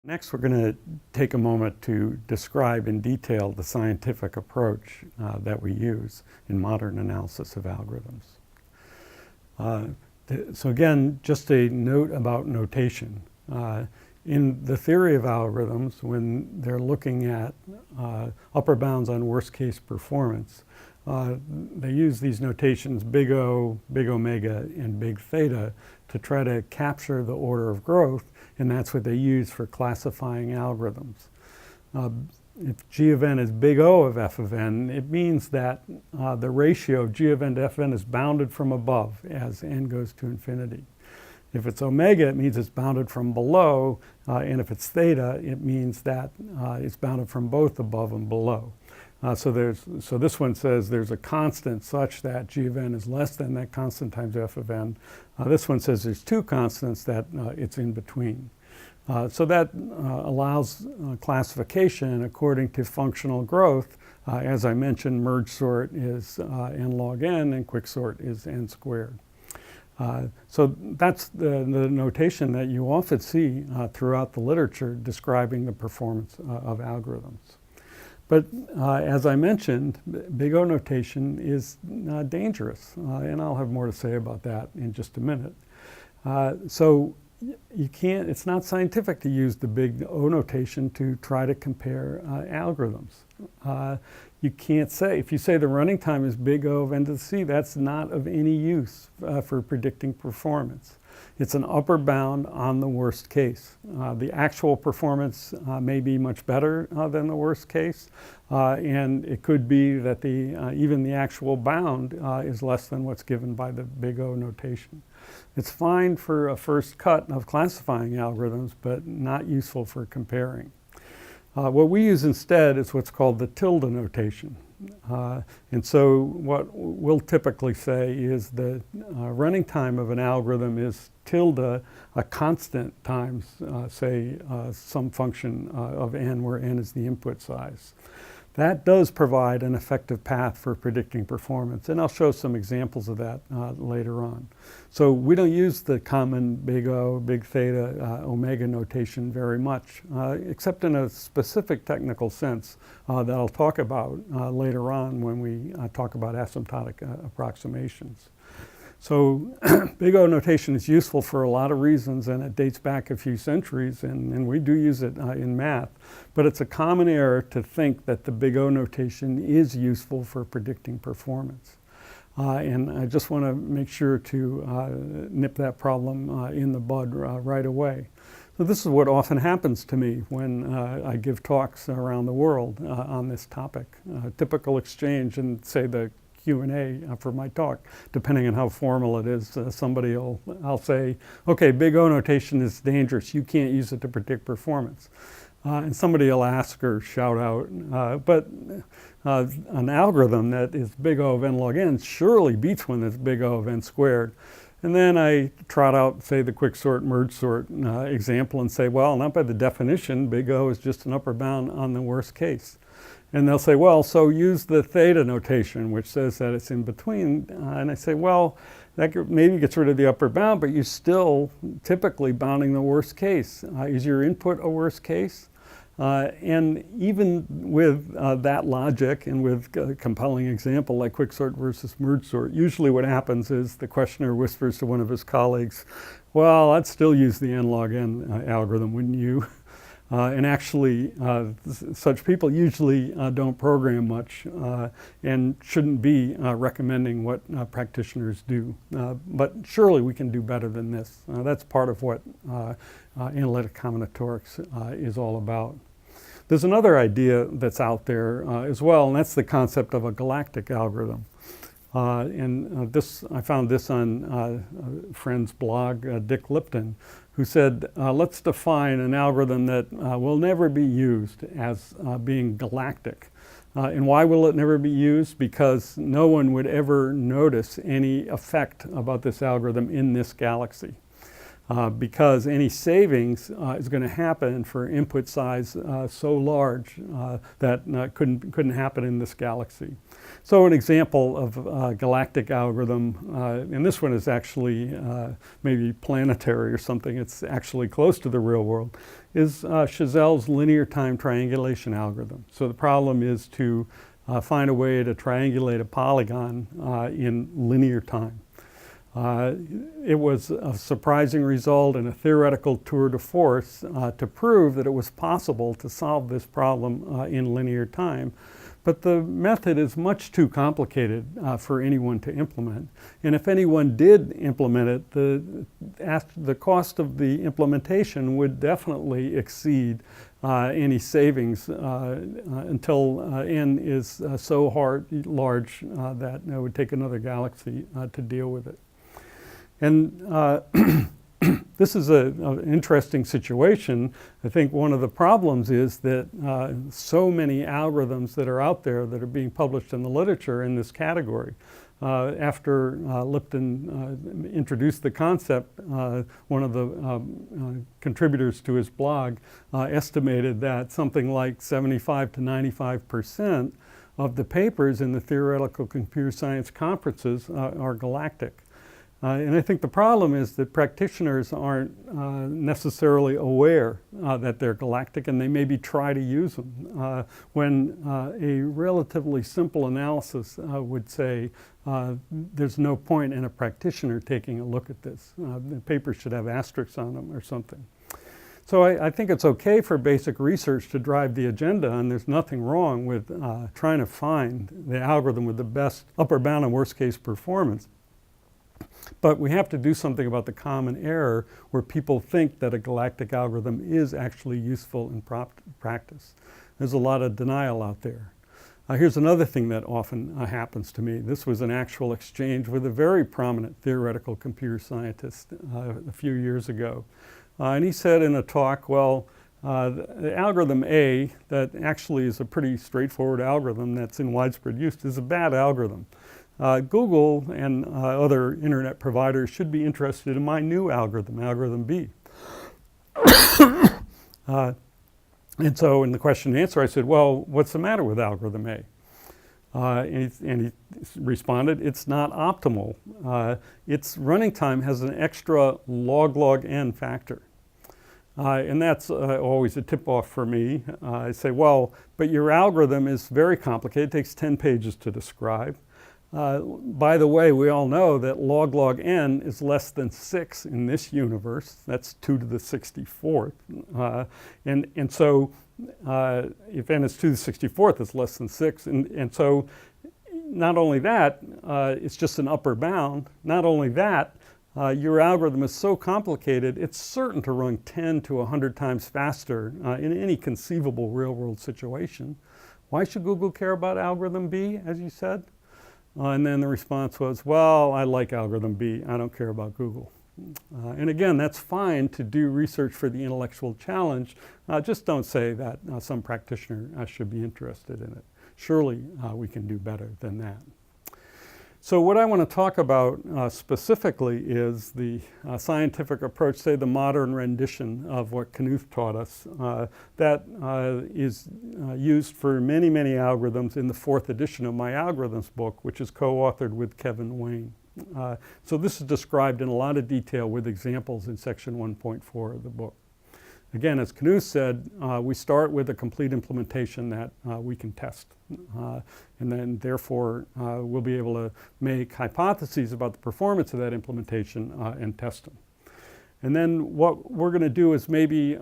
Next, we're going to take a moment to describe in detail the scientific approach that we use in modern analysis of algorithms. So again, just a note about notation. In the theory of algorithms, when they're looking at upper bounds on worst case performance, they use these notations big O, big omega, and big theta to try to capture the order of growth, and that's what they use for classifying algorithms. If g of n is big O of f of n, it means that the ratio of g of n to f of n is bounded from above as n goes to infinity. If it's omega, it means it's bounded from below, and if it's theta, it means that it's bounded from both above and below. So this one says there's a constant such that g of n is less than that constant times f of n. This one says there's two constants that it's in between. So that allows classification according to functional growth. As I mentioned, merge sort is n log n, and quicksort is n squared. So that's the notation that you often see throughout the literature describing the performance of algorithms. But as I mentioned, big O notation is dangerous, and I'll have more to say about that in just a minute. So you can't, it's not scientific to use the big O notation to try to compare algorithms. You can't say, if you say the running time is big O of n to the c, that's not of any use for predicting performance. It's an upper bound on the worst case. The actual performance may be much better than the worst case, and it could be that even the actual bound is less than what's given by the big O notation. It's fine for a first cut of classifying algorithms, but not useful for comparing. What we use instead is what's called the tilde notation. And so what we'll typically say is the running time of an algorithm is tilde a constant times, say, some function of n, where n is the input size. That does provide an effective path for predicting performance, and I'll show some examples of that later on. So we don't use the common big O, big theta, omega notation very much, except in a specific technical sense that I'll talk about later on when we talk about asymptotic approximations. So big O notation is useful for a lot of reasons, and it dates back a few centuries, and we do use it in math. But it's a common error to think that the big O notation is useful for predicting performance. And I just want to make sure to nip that problem in the bud right away. So this is what often happens to me when I give talks around the world on this topic. Typical exchange and say the Q&A for my talk, depending on how formal it is. I'll say, okay, big O notation is dangerous. You can't use it to predict performance. And somebody will ask or shout out, but an algorithm that is big O of n log n surely beats one that's big O of n squared. And then I trot out, say, the quicksort, merge sort example and say, well, not by the definition, big O is just an upper bound on the worst case. And they'll say, well, so use the theta notation, which says that it's in between. And I say, well, that maybe gets rid of the upper bound, but you're still typically bounding the worst case. Is your input a worst case? And even with that logic and with a compelling example like quicksort versus merge sort, usually what happens is the questioner whispers to one of his colleagues, well, I'd still use the n log n algorithm, wouldn't you? And actually, such people usually don't program much and shouldn't be recommending what practitioners do. But surely we can do better than this. That's part of what analytic combinatorics is all about. There's another idea that's out there as well, and that's the concept of a galactic algorithm. I found this on a friend's blog, Dick Lipton, who said, let's define an algorithm that will never be used as being galactic. And why will it never be used? Because no one would ever notice any effect about this algorithm in this galaxy. because any savings is going to happen for input size so large that couldn't happen in this galaxy. So an example of a galactic algorithm, and this one is actually maybe planetary or something, it's actually close to the real world, is Chazelle's linear time triangulation algorithm. So the problem is to find a way to triangulate a polygon in linear time. It was a surprising result and a theoretical tour de force to prove that it was possible to solve this problem in linear time. But the method is much too complicated for anyone to implement. And if anyone did implement it, the cost of the implementation would definitely exceed any savings until n is so large that it would take another galaxy to deal with it. And this is an interesting situation. I think one of the problems is that so many algorithms that are out there that are being published in the literature in this category. After Lipton introduced the concept, one of the contributors to his blog estimated that something like 75 to 95% of the papers in the theoretical computer science conferences are galactic. And I think the problem is that practitioners aren't necessarily aware that they're galactic, and they maybe try to use them when a relatively simple analysis would say there's no point in a practitioner taking a look at this. The paper should have asterisks on them or something. So I think it's okay for basic research to drive the agenda, and there's nothing wrong with trying to find the algorithm with the best upper bound and worst case performance. But we have to do something about the common error where people think that a galactic algorithm is actually useful in practice. There's a lot of denial out there. Here's another thing that often happens to me. This was an actual exchange with a very prominent theoretical computer scientist a few years ago. And he said in a talk, well, the algorithm A, that actually is a pretty straightforward algorithm that's in widespread use, is a bad algorithm. Google and other internet providers should be interested in my new algorithm, algorithm B. And so in the question and answer, I said, well, what's the matter with algorithm A? And he responded, it's not optimal. Its running time has an extra log n factor. And that's always a tip-off for me. I say, well, but your algorithm is very complicated. It takes 10 pages to describe. By the way, we all know that log n is less than 6 in this universe. That's 2 to the 64th. And so if n is 2 to the 64th, it's less than 6. And so not only that, it's just an upper bound. Not only that, your algorithm is so complicated, it's certain to run 10 to 100 times faster in any conceivable real-world situation. Why should Google care about algorithm B, as you said? And then the response was, well, I like algorithm B. I don't care about Google. And again, that's fine to do research for the intellectual challenge. Just don't say that some practitioner should be interested in it. Surely we can do better than that. So what I want to talk about specifically is the scientific approach, say the modern rendition of what Knuth taught us, that is used for many, many algorithms in the 4th edition of my algorithms book, which is co-authored with Kevin Wayne. So this is described in a lot of detail with examples in section 1.4 of the book. Again, as Knuth said, we start with a complete implementation that we can test. And then therefore we'll be able to make hypotheses about the performance of that implementation and test them. And then what we're going to do is maybe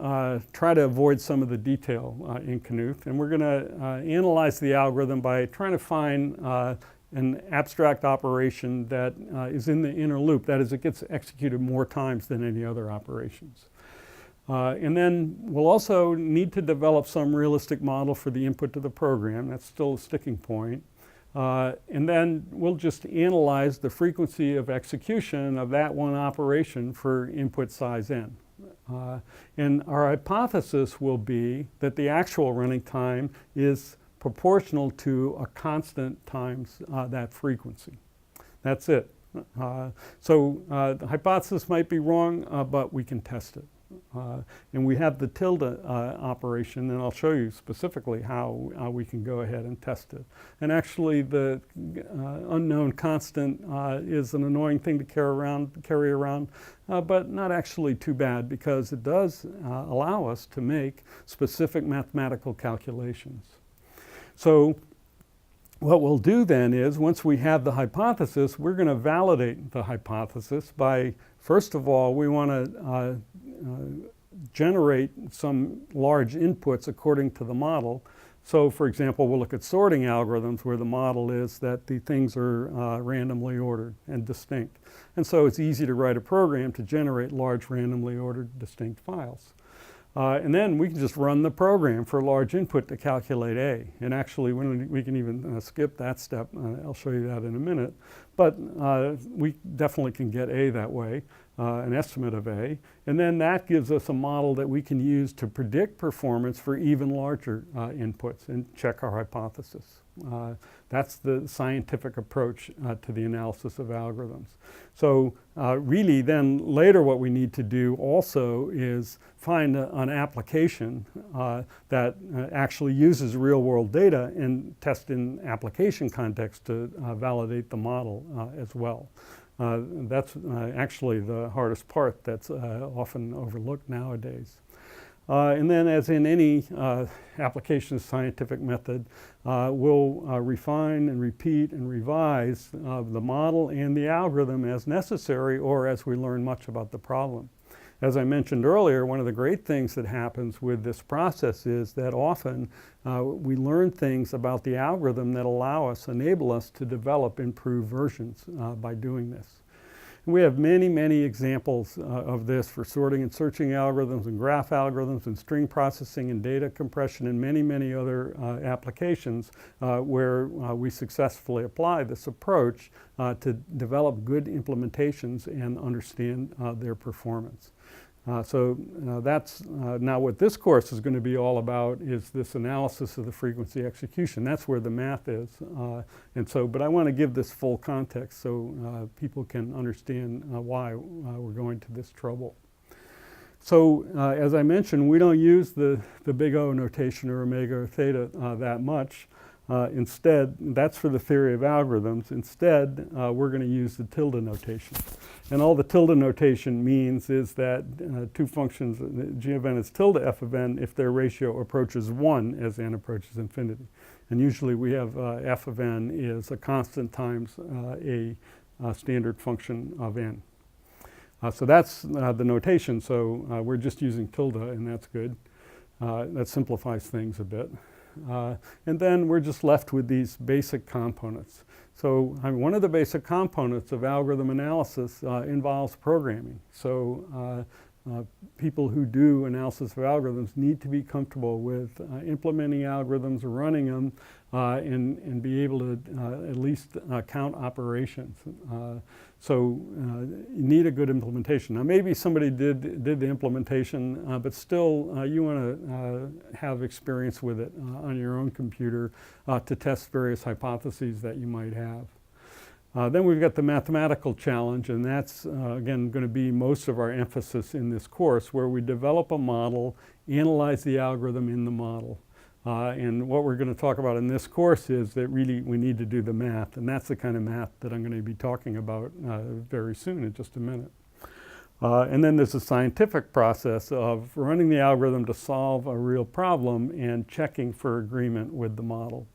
try to avoid some of the detail in Knuth. And we're going to analyze the algorithm by trying to find an abstract operation that is in the inner loop. That is, it gets executed more times than any other operations. And then we'll also need to develop some realistic model for the input to the program. That's still a sticking point. And then we'll just analyze the frequency of execution of that one operation for input size n. And our hypothesis will be that the actual running time is proportional to a constant times that frequency. That's it. The hypothesis might be wrong, but we can test it. And we have the tilde operation, and I'll show you specifically how we can go ahead and test it. And actually the unknown constant is an annoying thing to carry around, but not actually too bad, because it does allow us to make specific mathematical calculations. So what we'll do then is, once we have the hypothesis, we're going to validate the hypothesis by, first of all, we want to generate some large inputs according to the model. So, for example, we'll look at sorting algorithms where the model is that the things are randomly ordered and distinct. And so it's easy to write a program to generate large randomly ordered distinct files. And then we can just run the program for a large input to calculate A. And actually, when we can even skip that step. I'll show you that in a minute. But we definitely can get A that way, an estimate of A. And then that gives us a model that we can use to predict performance for even larger inputs and check our hypothesis. That's the scientific approach to the analysis of algorithms. So really then later what we need to do also is find an application that actually uses real world data and test in application context to validate the model as well. That's actually the hardest part that's often overlooked nowadays. And then, as in any application of scientific method, we'll refine and repeat and revise the model and the algorithm as necessary or as we learn much about the problem. As I mentioned earlier, one of the great things that happens with this process is that often we learn things about the algorithm that enable us to develop improved versions by doing this. We have many, many examples of this for sorting and searching algorithms and graph algorithms and string processing and data compression and many, many other applications where we successfully apply this approach to develop good implementations and understand their performance. That's now what this course is going to be all about, is this analysis of the frequency execution. That's where the math is. But I want to give this full context so people can understand why we're going to this trouble. So as I mentioned, we don't use the big O notation or omega or theta that much. Instead, that's for the theory of algorithms. Instead, we're going to use the tilde notation. And all the tilde notation means is that two functions, g of n is tilde f of n if their ratio approaches 1 as n approaches infinity. And usually we have f of n is a constant times a standard function of n. So that's the notation. So we're just using tilde, and that's good. That simplifies things a bit. And then we're just left with these basic components. So one of the basic components of algorithm analysis involves programming. So people who do analysis of algorithms need to be comfortable with implementing algorithms, running them, and be able to at least count operations. You need a good implementation. Now maybe somebody did the implementation, but still you want to have experience with it on your own computer to test various hypotheses that you might have. Then we've got the mathematical challenge, and that's again going to be most of our emphasis in this course, where we develop a model, analyze the algorithm in the model. And what we're going to talk about in this course is that really we need to do the math, and that's the kind of math that I'm going to be talking about very soon in just a minute. And then there's a scientific process of running the algorithm to solve a real problem and checking for agreement with the model.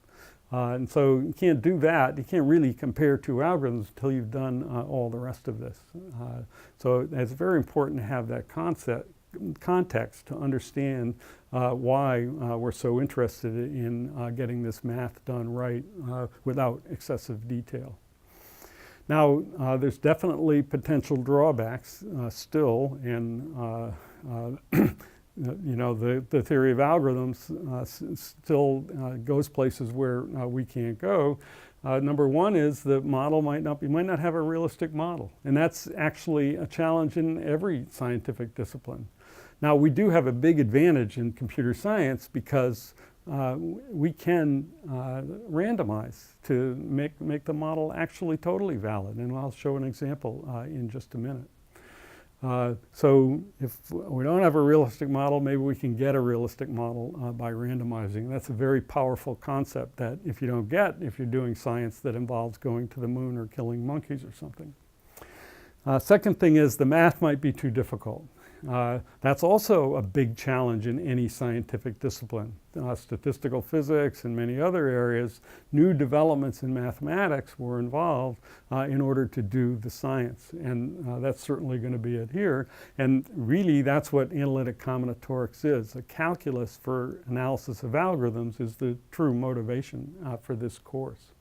And so you can't do that. You can't really compare two algorithms until you've done all the rest of this. So it's very important to have that context to understand why we're so interested in getting this math done right without excessive detail. Now, there's definitely potential drawbacks still in the theory of algorithms still goes places where we can't go. Number one is the model might not have a realistic model, and that's actually a challenge in every scientific discipline. Now, we do have a big advantage in computer science because we can randomize to make the model actually totally valid. And I'll show an example in just a minute. So if we don't have a realistic model, maybe we can get a realistic model by randomizing. That's a very powerful concept that if you don't get, if you're doing science that involves going to the moon or killing monkeys or something. Second thing is the math might be too difficult. That's also a big challenge in any scientific discipline. Statistical physics and many other areas, new developments in mathematics were involved in order to do the science. And that's certainly going to be it here. And really, that's what analytic combinatorics is. The calculus for analysis of algorithms is the true motivation for this course.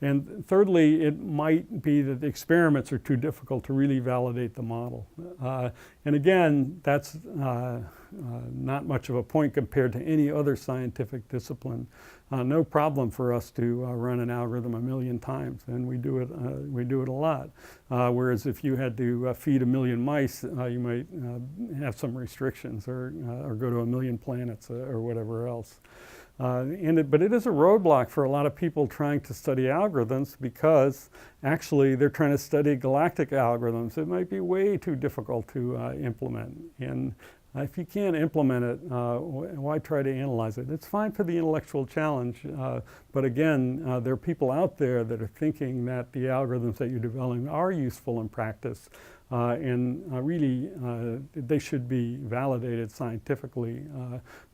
And thirdly, it might be that the experiments are too difficult to really validate the model. And again, that's not much of a point compared to any other scientific discipline. No problem for us to run an algorithm 1,000,000 times, and we do it a lot. Whereas if you had to feed 1,000,000 mice, you might have some restrictions, or go to 1,000,000 planets or whatever else. But it is a roadblock for a lot of people trying to study algorithms, because actually they're trying to study galactic algorithms. It might be way too difficult to implement. And if you can't implement it, why try to analyze it? It's fine for the intellectual challenge, but again, there are people out there that are thinking that the algorithms that you're developing are useful in practice, and really they should be validated scientifically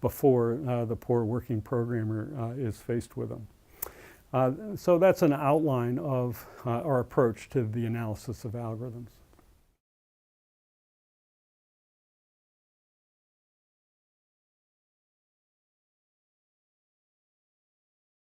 before the poor working programmer is faced with them. So that's an outline of our approach to the analysis of algorithms.